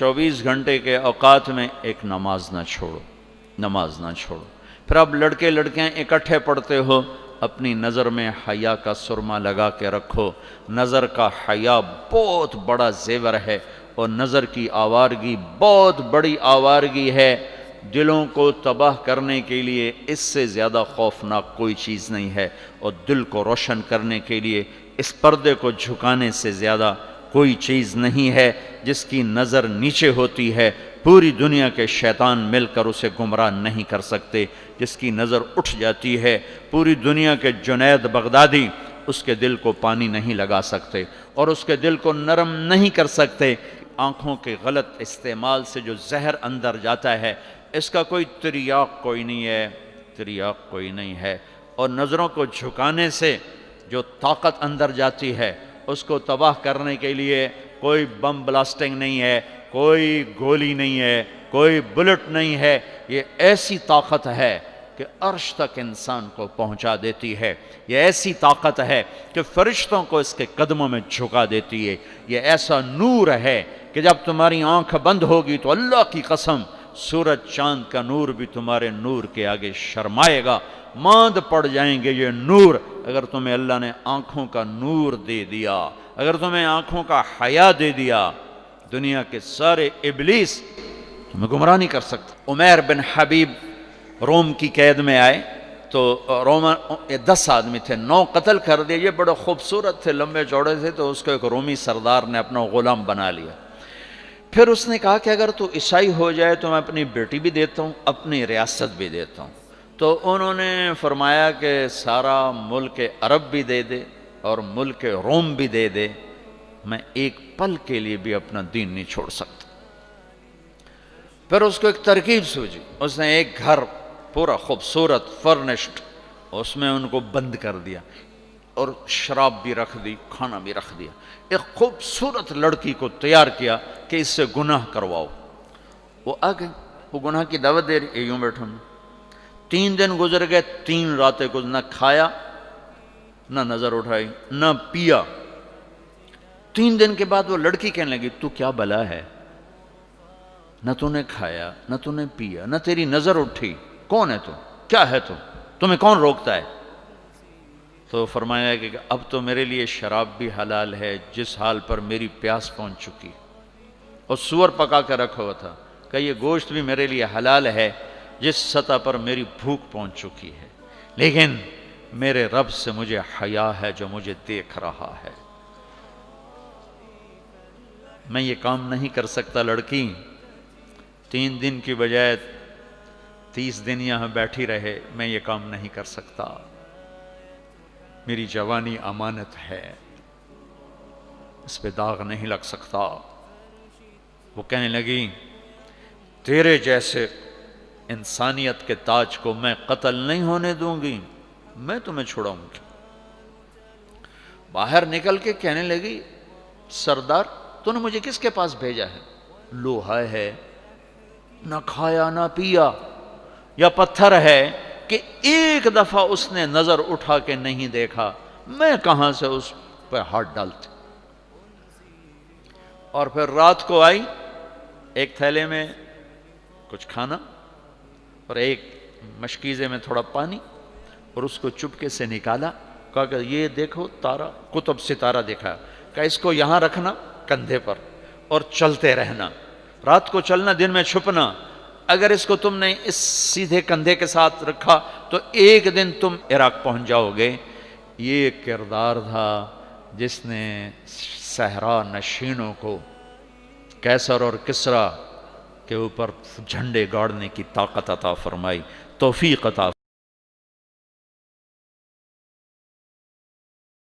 24 گھنٹے کے اوقات میں ایک نماز نہ چھوڑو، نماز نہ چھوڑو۔ پھر اب لڑکے لڑکیاں اکٹھے پڑھتے ہو، اپنی نظر میں حیا کا سرما لگا کے رکھو۔ نظر کا حیا بہت بڑا زیور ہے، اور نظر کی آوارگی بہت بڑی آوارگی ہے۔ دلوں کو تباہ کرنے کے لیے اس سے زیادہ خوفناک کوئی چیز نہیں ہے، اور دل کو روشن کرنے کے لیے اس پردے کو جھکانے سے زیادہ کوئی چیز نہیں ہے۔ جس کی نظر نیچے ہوتی ہے، پوری دنیا کے شیطان مل کر اسے گمراہ نہیں کر سکتے۔ جس کی نظر اٹھ جاتی ہے، پوری دنیا کے جنید بغدادی اس کے دل کو پانی نہیں لگا سکتے، اور اس کے دل کو نرم نہیں کر سکتے۔ آنکھوں کے غلط استعمال سے جو زہر اندر جاتا ہے، اس کا کوئی تریاق کوئی نہیں ہے، تریاق کوئی نہیں ہے۔ اور نظروں کو جھکانے سے جو طاقت اندر جاتی ہے، اس کو تباہ کرنے کے لیے کوئی بم بلاسٹنگ نہیں ہے، کوئی گولی نہیں ہے، کوئی بلٹ نہیں ہے۔ یہ ایسی طاقت ہے کہ عرش تک انسان کو پہنچا دیتی ہے۔ یہ ایسی طاقت ہے کہ فرشتوں کو اس کے قدموں میں جھکا دیتی ہے۔ یہ ایسا نور ہے کہ جب تمہاری آنکھ بند ہوگی تو اللہ کی قسم سورج چاند کا نور بھی تمہارے نور کے آگے شرمائے گا، ماند پڑ جائیں گے یہ نور۔ اگر تمہیں اللہ نے آنکھوں کا نور دے دیا، اگر تمہیں آنکھوں کا حیا دے دیا، دنیا کے سارے ابلیس تمہیں گمراہ نہیں کر سکتے۔ عمیر بن حبیب روم کی قید میں آئے تو روما 10 آدمی تھے، 9 قتل کر دیے۔ یہ بڑے خوبصورت تھے، لمبے چوڑے تھے، تو اس کو ایک رومی سردار نے اپنا غلام بنا لیا۔ پھر اس نے کہا کہ اگر تو عیسائی ہو جائے تو میں اپنی بیٹی بھی دیتا ہوں، اپنی ریاست بھی دیتا ہوں۔ تو انہوں نے فرمایا کہ سارا ملک عرب بھی دے دے اور ملک روم بھی دے دے، میں ایک پل کے لیے بھی اپنا دین نہیں چھوڑ سکتا۔ پھر اس کو ایک ترکیب سوچی، اس نے ایک گھر پورا خوبصورت فرنشڈ، اس میں ان کو بند کر دیا، اور شراب بھی رکھ دی، کھانا بھی رکھ دیا۔ ایک خوبصورت لڑکی کو تیار کیا کہ اس سے گناہ کرواؤ۔ وہ آ گئی، وہ گناہ کی دعوت دے رہی، یوں بیٹھا ہوں۔ 3 دن گزر گئے، 3 راتیں کچھ نہ کھایا، نہ نظر اٹھائی، نہ پیا۔ 3 دن کے بعد وہ لڑکی کہنے لگی، تو کیا بلا ہے؟ نہ تو نے کھایا، نہ تو نے پیا، نہ تیری نظر اٹھی، کون ہے تو؟ کیا ہے تو؟ تمہیں کون روکتا ہے؟ تو فرمایا کہ اب تو میرے لیے شراب بھی حلال ہے جس حال پر میری پیاس پہنچ چکی، اور سور پکا کے رکھا ہوا تھا کہ یہ گوشت بھی میرے لیے حلال ہے جس سطح پر میری بھوک پہنچ چکی ہے، لیکن میرے رب سے مجھے حیا ہے جو مجھے دیکھ رہا ہے۔ میں یہ کام نہیں کر سکتا لڑکی، 3 دن کی بجائے 30 دن یہاں بیٹھی رہے، میں یہ کام نہیں کر سکتا، میری جوانی امانت ہے، اس پہ داغ نہیں لگ سکتا۔ وہ کہنے لگی، تیرے جیسے انسانیت کے تاج کو میں قتل نہیں ہونے دوں گی، میں تمہیں چھڑاؤں گی۔ باہر نکل کے کہنے لگی، سردار تو نے مجھے کس کے پاس بھیجا ہے؟ لوہا ہے، نہ کھایا نہ پیا، یا پتھر ہے کہ ایک دفعہ اس نے نظر اٹھا کے نہیں دیکھا، میں کہاں سے اس پہ ہاتھ ڈالتی؟ اور پھر رات کو آئی، ایک تھیلے میں کچھ کھانا اور ایک مشکیزے میں تھوڑا پانی، اور اس کو چپکے سے نکالا، کہا کہ یہ دیکھو تارا، قطب ستارہ دیکھا، کہ اس کو یہاں رکھنا کندھے پر اور چلتے رہنا، رات کو چلنا، دن میں چھپنا۔ اگر اس کو تم نے اس سیدھے کندھے کے ساتھ رکھا تو ایک دن تم عراق پہنچ جاؤ گے۔ یہ کردار تھا جس نے صحرا نشینوں کو قیصر اور کسریٰ کے اوپر جھنڈے گاڑنے کی طاقت عطا فرمائی، توفیق عطا